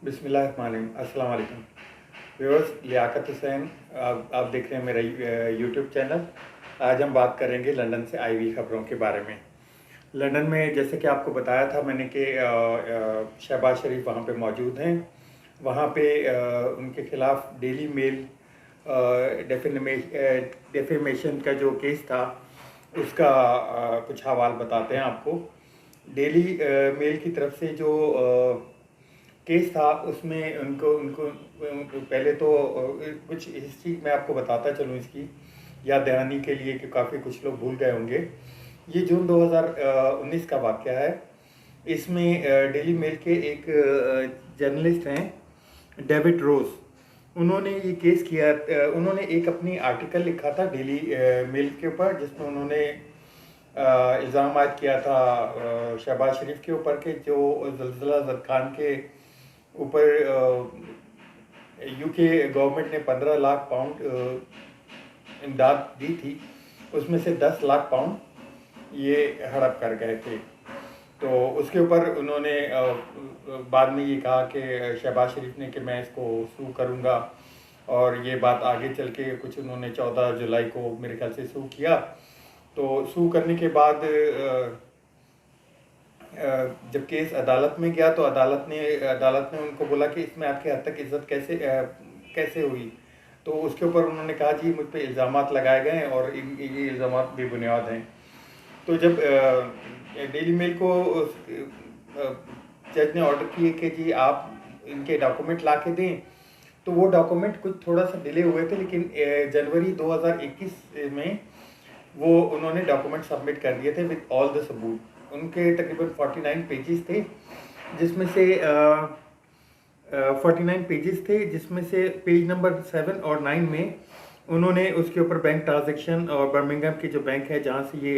बिस्मिल्लाहिर्रहमानिर्रहीम। अस्सलाम वालेकुम व्यूअर्स, लियाकत हुसैन आप देख रहे हैं मेरा यूट्यूब चैनल। आज हम बात करेंगे लंदन से आई हुई खबरों के बारे में। लंदन में जैसे कि आपको बताया था मैंने कि शहबाज शरीफ वहाँ पे मौजूद हैं। वहाँ पे उनके खिलाफ डेली मेल डेफेमेशन का जो केस था उसका कुछ हवाल बताते हैं आपको। डेली मेल की तरफ से जो केस था उसमें उनको पहले तो कुछ हिस्ट्री मैं आपको बताता चलूँ इसकी याद दहानी के लिए कि काफ़ी कुछ लोग भूल गए होंगे। ये जून 2019 का वाक़या है। इसमें डेली मेल के एक जर्नलिस्ट हैं डेविड रोज। उन्होंने ये केस किया। उन्होंने एक अपनी आर्टिकल लिखा था डेली मेल के ऊपर, जिसमें उन्होंने इल्ज़ाम आयद किया था शहबाज शरीफ के ऊपर के जो ज़लज़ला ज़रख़ान के ऊपर यूके गवर्नमेंट ने 15 लाख पाउंड इमदाद दी थी, उसमें से 10 लाख पाउंड ये हड़प कर गए थे। तो उसके ऊपर उन्होंने बाद में ये कहा कि शहबाज शरीफ ने कि मैं इसको सू करूँगा, और ये बात आगे चल के कुछ उन्होंने 14 जुलाई को मेरे ख्याल से सू किया। तो सू करने के बाद जब केस अदालत में गया तो अदालत ने उनको बोला कि इसमें आपके हद तक इज्जत कैसे हुई। तो उसके ऊपर उन्होंने कहा जी मुझ पर इल्ज़ामात लगाए गए हैं और ये इल्ज़ामात बेबुनियाद हैं। तो जब डेली मेल को जज ने ऑर्डर किए कि जी आप इनके डॉक्यूमेंट ला के दें, तो वो डॉक्यूमेंट कुछ थोड़ा सा डिले हुए थे, लेकिन जनवरी 2021 में वो उन्होंने डॉक्यूमेंट सबमिट कर दिए थे विद ऑल द सबूत। उनके तकरीबन 49 पेजेस थे, जिसमें से 49 पेजेस थे, जिसमें से पेज नंबर 7 और 9 में उन्होंने उसके ऊपर बैंक ट्रांजैक्शन और बर्मिंघम के जो बैंक है जहाँ से ये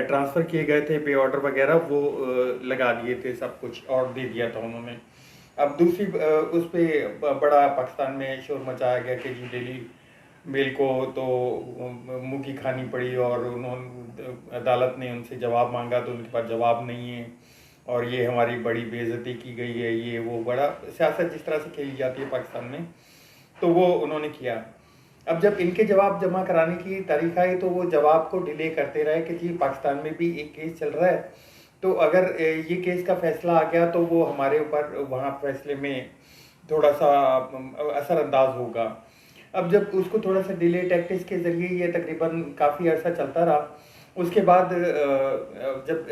ट्रांसफ़र किए गए थे पे ऑर्डर वगैरह, वो लगा दिए थे, सब कुछ और दे दिया था उन्होंने। अब दूसरी उस पर बड़ा पाकिस्तान में शोर मचाया गया कि जी डेली मेल को तो मुँह की खानी पड़ी, और उन्होंने अदालत ने उनसे जवाब मांगा तो उनके पास जवाब नहीं है, और ये हमारी बड़ी बेइज्जती की गई है, ये वो बड़ा सियासत जिस तरह से खेली जाती है पाकिस्तान में, तो वो उन्होंने किया। अब जब इनके जवाब जमा कराने की तारीख आई तो वो जवाब को डिले करते रहे कि जी पाकिस्तान में भी एक केस चल रहा है, तो अगर ये केस का फैसला आ गया तो वो हमारे ऊपर वहाँ फैसले में थोड़ा सा असरअंदाज होगा। अब जब उसको थोड़ा सा डिले टैक्टिक्स के ज़रिए ये तकरीबन काफ़ी अर्सा चलता रहा, उसके बाद जब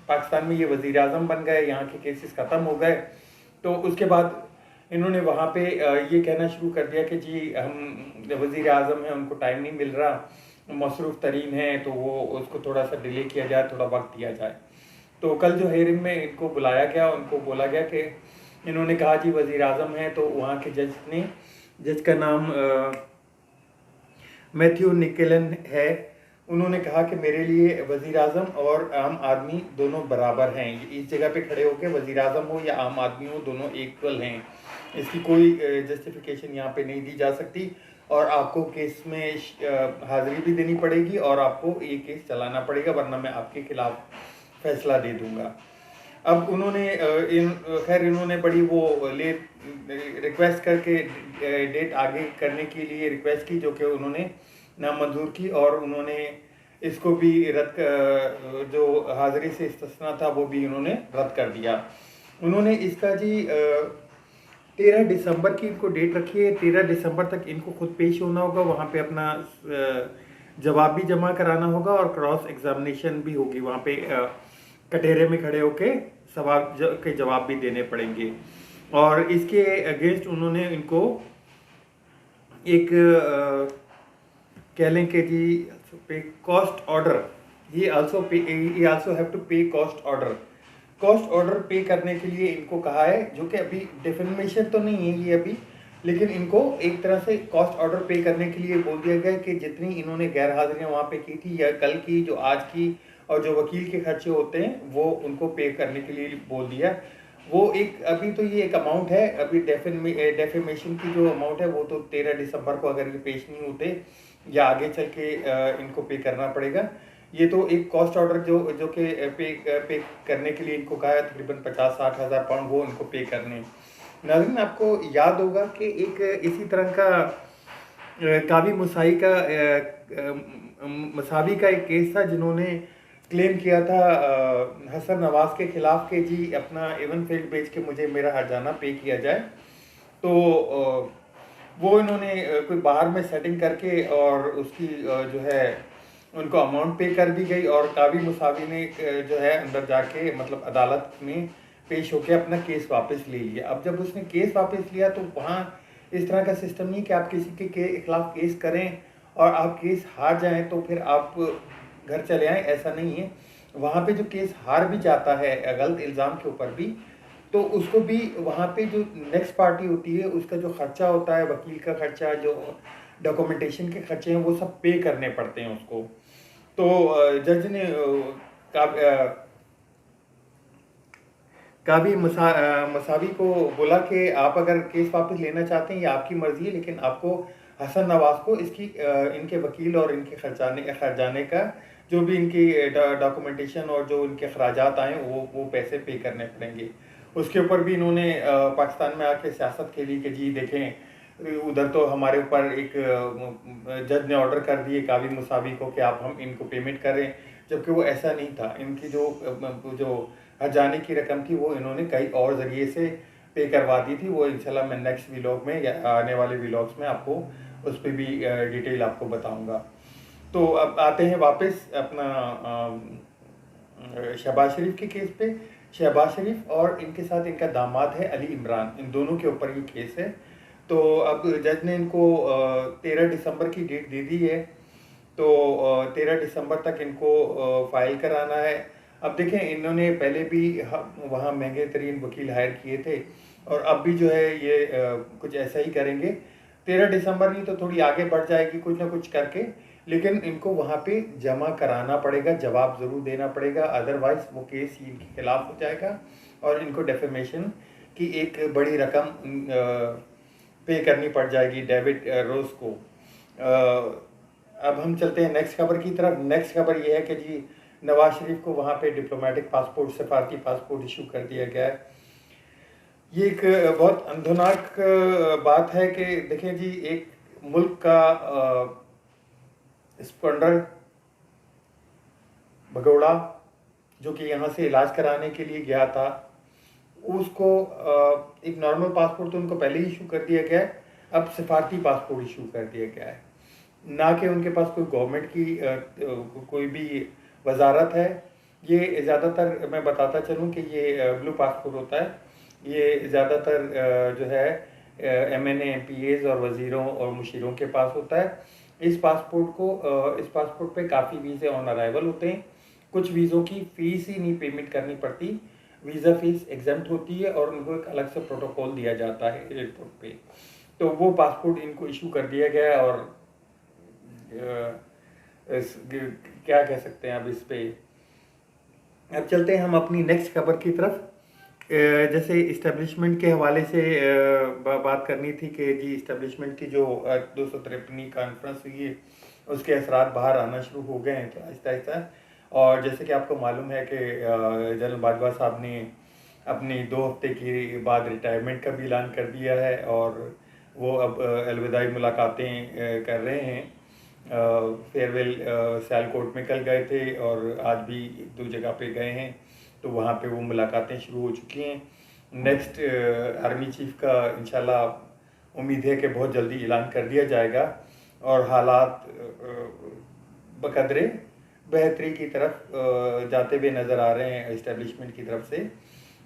पाकिस्तान में ये वज़ीर आज़म बन गए, यहाँ के केसेस ख़त्म हो गए, तो उसके बाद इन्होंने वहाँ पे ये कहना शुरू कर दिया कि जी हम वज़ीर आज़म हैं, उनको टाइम नहीं मिल रहा, मसरूफ़ तरीन है, तो वो उसको थोड़ा सा डिले किया जाए, थोड़ा वक्त दिया जाए। तो कल जो हेयरिंग में इनको बुलाया गया, उनको बोला गया कि इन्होंने कहा जी वज़ीर आज़म हैं, तो वहाँ के जज का नाम मैथ्यू निकेलन है। उन्होंने कहा कि मेरे लिए वज़ीर आज़म और आम आदमी दोनों बराबर हैं। इस जगह पे खड़े होकर वज़ीर आज़म हो या आम आदमी हो, दोनों इक्वल हैं। इसकी कोई जस्टिफिकेशन यहाँ पे नहीं दी जा सकती, और आपको केस में हाज़िरी भी देनी पड़ेगी और आपको ये केस चलाना पड़ेगा, वरना मैं आपके खिलाफ फैसला दे दूँगा। अब उन्होंने इन्होंने बड़ी वो रिक्वेस्ट करके डेट आगे करने के लिए रिक्वेस्ट की, जो कि उन्होंने नामंजूर की, और उन्होंने इसको भी जो हाज़िरी से इस्तिस्ना था वो भी उन्होंने रद्द कर दिया। उन्होंने इसका जी 13 दिसंबर की इनको डेट रखी है। 13 दिसंबर तक इनको खुद पेश होना होगा, वहाँ पे अपना जवाब भी जमा कराना होगा और क्रॉस एग्जामिनेशन भी होगी। वहाँ पे कटहरे में खड़े होके सवाल के जवाब भी देने पड़ेंगे, और इसके अगेंस्ट उन्होंने इनको एक कह लें कि जी पे कॉस्ट ऑर्डर, ये आल्सो हैव टू पे कॉस्ट ऑर्डर पे करने के लिए इनको कहा है, जो कि अभी डिफेमेशन तो नहीं है ये अभी, लेकिन इनको एक तरह से कॉस्ट ऑर्डर पे करने के लिए बोल दिया गया कि जितनी इन्होंने गैर हाजिरियाँ वहाँ पे की थी, या कल की, जो आज की, और जो वकील के खर्चे होते हैं वो उनको पे करने के लिए बोल दिया। वो एक अभी तो ये एक अमाउंट है, अभी डेफेमेशन की जो अमाउंट है वो तो 13 दिसंबर को अगर ये पेश नहीं होते या आगे चल के इनको पे करना पड़ेगा। ये तो एक कॉस्ट ऑर्डर जो जो कि पे करने के लिए इनको कहा है, तकरीबन 50-60 हज़ार पाउंड वो उनको पे करने। नाज़रीन, आपको याद होगा कि एक इसी तरह का कावी मुसाई का मसावी का एक केस था, जिन्होंने क्लेम किया था हसन नवाज के खिलाफ कि जी अपना एवन फील्ड बेच के मुझे मेरा हर्जाना पे किया जाए। तो वो इन्होंने कोई बाहर में सेटिंग करके और उसकी जो है उनको अमाउंट पे कर दी गई, और कावी मुसावी ने जो है अंदर जाके मतलब अदालत में पेश होकर अपना केस वापस ले लिया। अब जब उसने केस वापस लिया तो वहाँ इस तरह का सिस्टम नहीं कि आप किसी के खिलाफ केस करें और आप केस हार जाएं तो फिर आप घर चले आएँ, ऐसा नहीं है। वहाँ पे जो केस हार भी जाता है गलत इल्ज़ाम के ऊपर भी, तो उसको भी वहाँ पे जो नेक्स्ट पार्टी होती है उसका जो खर्चा होता है, वकील का खर्चा, जो डॉक्यूमेंटेशन के खर्चे हैं, वो सब पे करने पड़ते हैं उसको। तो जज ने कावी मसावी को बोला कि आप अगर केस वापस लेना चाहते हैं ये आपकी मर्जी है, लेकिन आपको हसन नवाज को इसकी इनके वकील और इनके खर्चाने का जो भी इनकी डॉक्यूमेंटेशन और जो इनके अखराजात आए वो पैसे पे करने पड़ेंगे। उसके ऊपर भी इन्होंने पाकिस्तान में आके सियासत खेली कि जी देखें, उधर तो हमारे ऊपर एक जज ने ऑर्डर कर दिए कावी मुसावी को कि आप हम इनको पेमेंट करें, जबकि वो ऐसा नहीं था। इनकी जो हर्जाने की रकम थी वो इन्होंने कई और ज़रिए से पे करवा दी थी। वो इंशाल्लाह मैं नेक्स्ट व्लॉग में या आने वाले व्लॉग्स में आपको उस पर भी डिटेल आपको बताऊंगा। तो अब आते हैं वापस अपना शहबाज शरीफ के केस पे। शहबाज शरीफ और इनके साथ इनका दामाद है अली इमरान, इन दोनों के ऊपर ये केस है। तो अब जज ने इनको 13 दिसंबर की डेट दे दी है, तो 13 दिसंबर तक इनको फाइल कराना है। अब देखें, इन्होंने पहले भी वहाँ महंगे तरीन वकील हायर किए थे और अब भी जो है ये कुछ ऐसा ही करेंगे। 13 दिसंबर नहीं तो थोड़ी आगे बढ़ जाएगी कुछ ना कुछ करके, लेकिन इनको वहाँ पे जमा कराना पड़ेगा, जवाब ज़रूर देना पड़ेगा, अदरवाइज वो केस इनके खिलाफ हो जाएगा और इनको डेफेमेशन की एक बड़ी रकम पे करनी पड़ जाएगी डेविड रोज को। अब हम चलते हैं नेक्स्ट खबर की तरफ। नेक्स्ट खबर ये है कि जी नवाज शरीफ को वहाँ पे डिप्लोमेटिक पासपोर्ट, सफारती पासपोर्ट इशू कर दिया गया है। ये एक बहुत अंधनाक बात है कि देखें जी, एक मुल्क का स्पॉन्डर भगोड़ा जो कि यहाँ से इलाज कराने के लिए गया था, उसको एक नॉर्मल पासपोर्ट तो उनको पहले ही इशू कर दिया गया है, अब सफारती पासपोर्ट इशू कर दिया गया है। ना कि उनके पास कोई गवर्नमेंट की कोई भी वजारत है। ये ज़्यादातर मैं बताता चलूँ कि ये ब्लू पासपोर्ट होता है। ये ज़्यादातर जो है MNA MPAs और वज़ीरों और मुशीरों के पास होता है। इस पासपोर्ट पे काफ़ी वीज़े ऑन अराइवल होते हैं। कुछ वीज़ों की फ़ीस ही नहीं पेमेंट करनी पड़ती, वीज़ा फ़ीस एग्जम्प्ट होती है और उनको एक अलग से प्रोटोकॉल दिया जाता है एयरपोर्ट पे। तो वो पासपोर्ट इनको इशू कर दिया गया है और क्या कह सकते हैं अब इस पे। अब चलते हैं हम अपनी नेक्स्ट खबर की तरफ। जैसे इस्टेब्लिशमेंट के हवाले से बात करनी थी कि जी इस्टेब्लिशमेंट की जो 253वीं कॉन्फ्रेंस हुई है उसके असरात बाहर आना शुरू हो गए हैं तो आहिस्ता आहिस्ता। और जैसे कि आपको मालूम है कि जनरल बाजवा साहब ने अपनी 2 हफ्ते के बाद रिटायरमेंट का भी ऐलान कर दिया है और वो अब अलविदाई मुलाकातें कर रहे हैं। फेयरवेल सियालकोट में कल गए थे और आज भी 2 जगह पे गए हैं, तो वहाँ पे वो मुलाकातें शुरू हो चुकी हैं। नेक्स्ट आर्मी चीफ का इंशाल्लाह उम्मीद है कि बहुत जल्दी ऐलान कर दिया जाएगा और हालात बकदरे बेहतरी की तरफ जाते हुए नज़र आ रहे हैं इस्टेब्लिशमेंट की तरफ से।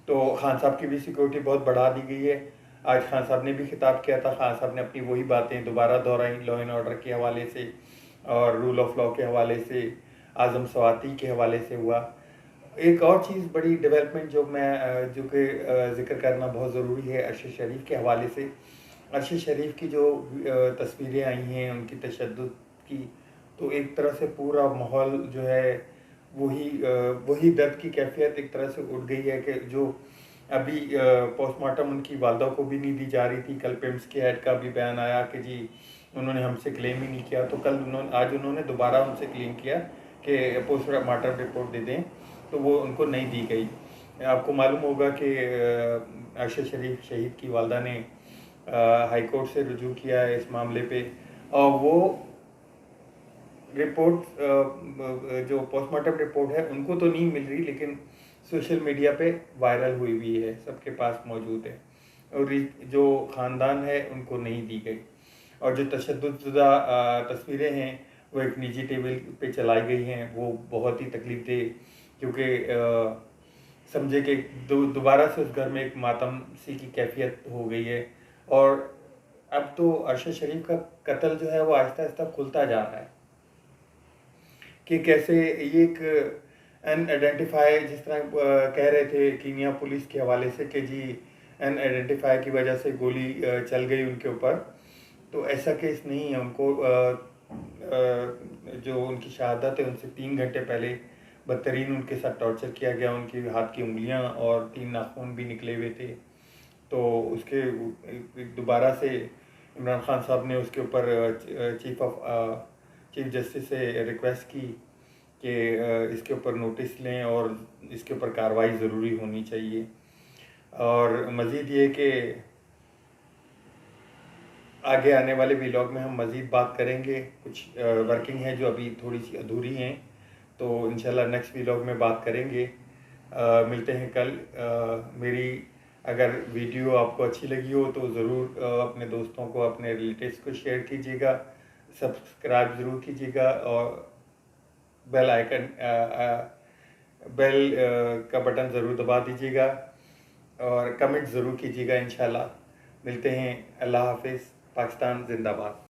तो खान साहब की भी सिक्योरिटी बहुत बढ़ा दी गई है। आज खान साहब ने भी खिताब किया था। खान साहब ने अपनी वही बातें दोबारा दोहराई लॉ एंड ऑर्डर के हवाले से और रूल ऑफ लॉ के हवाले से, आज़म सवाती के हवाले से हुआ। एक और चीज़ बड़ी डेवलपमेंट जो कि ज़िक्र करना बहुत ज़रूरी है अरशद शरीफ के हवाले से। अरशद शरीफ की जो तस्वीरें आई हैं उनकी तशद्दुद की, तो एक तरह से पूरा माहौल जो है वही दर्द की कैफियत एक तरह से उठ गई है कि जो अभी पोस्टमार्टम उनकी वालदा को भी नहीं दी जा रही थी। कल पिम्स के हेड का भी बयान आया कि जी उन्होंने हमसे क्लेम ही नहीं किया, तो आज उन्होंने दोबारा उनसे क्लेम किया कि पोस्टमार्टम रिपोर्ट दे दें, तो वो उनको नहीं दी गई। आपको मालूम होगा कि अरशद शरीफ शहीद की वालदा ने हाई कोर्ट से रुजू किया है इस मामले पे, और वो रिपोर्ट जो पोस्टमार्टम रिपोर्ट है उनको तो नहीं मिल रही, लेकिन सोशल मीडिया पे वायरल हुई हुई है, सबके पास मौजूद है, और जो ख़ानदान है उनको नहीं दी गई। और जो तशद्दुदशुदा तस्वीरें हैं वो एक निजी टेबल पे चलाई गई हैं, वो बहुत ही तकलीफ दे, क्योंकि समझे कि दोबारा से उस घर में एक मातम सी की कैफियत हो गई है। और अब तो अरशद शरीफ का कत्ल जो है वो आहिस्ता आहिस्ता खुलता जा रहा है कि कैसे ये एक अनआइडेंटिफाई, जिस तरह कह रहे थे कीनिया पुलिस के हवाले से कि जी अनआइडेंटिफाई की वजह से गोली चल गई उनके ऊपर, तो ऐसा केस नहीं है। उनको जो उनकी शहादत है उनसे 3 घंटे पहले बदतरीन उनके साथ टॉर्चर किया गया, उनकी हाथ की उंगलियां और 3 नाखून भी निकले हुए थे। तो उसके दोबारा से इमरान खान साहब ने उसके ऊपर चीफ जस्टिस से रिक्वेस्ट की कि इसके ऊपर नोटिस लें और इसके ऊपर कार्रवाई ज़रूरी होनी चाहिए। और मज़ीद ये कि आगे आने वाले व्लॉग में हम मज़ीद बात करेंगे, कुछ वर्किंग है जो अभी थोड़ी सी अधूरी हैं, तो इंशाल्लाह नेक्स्ट व्लॉग में बात करेंगे। मिलते हैं कल। मेरी अगर वीडियो आपको अच्छी लगी हो तो ज़रूर अपने दोस्तों को, अपने रिलेटिव्स को शेयर कीजिएगा, सब्सक्राइब ज़रूर कीजिएगा, और बेल आइकन बेल का बटन ज़रूर दबा दीजिएगा, और कमेंट ज़रूर कीजिएगा। इंशाल्लाह मिलते हैं। अल्लाह हाफिज़। पाकिस्तान जिंदाबाद।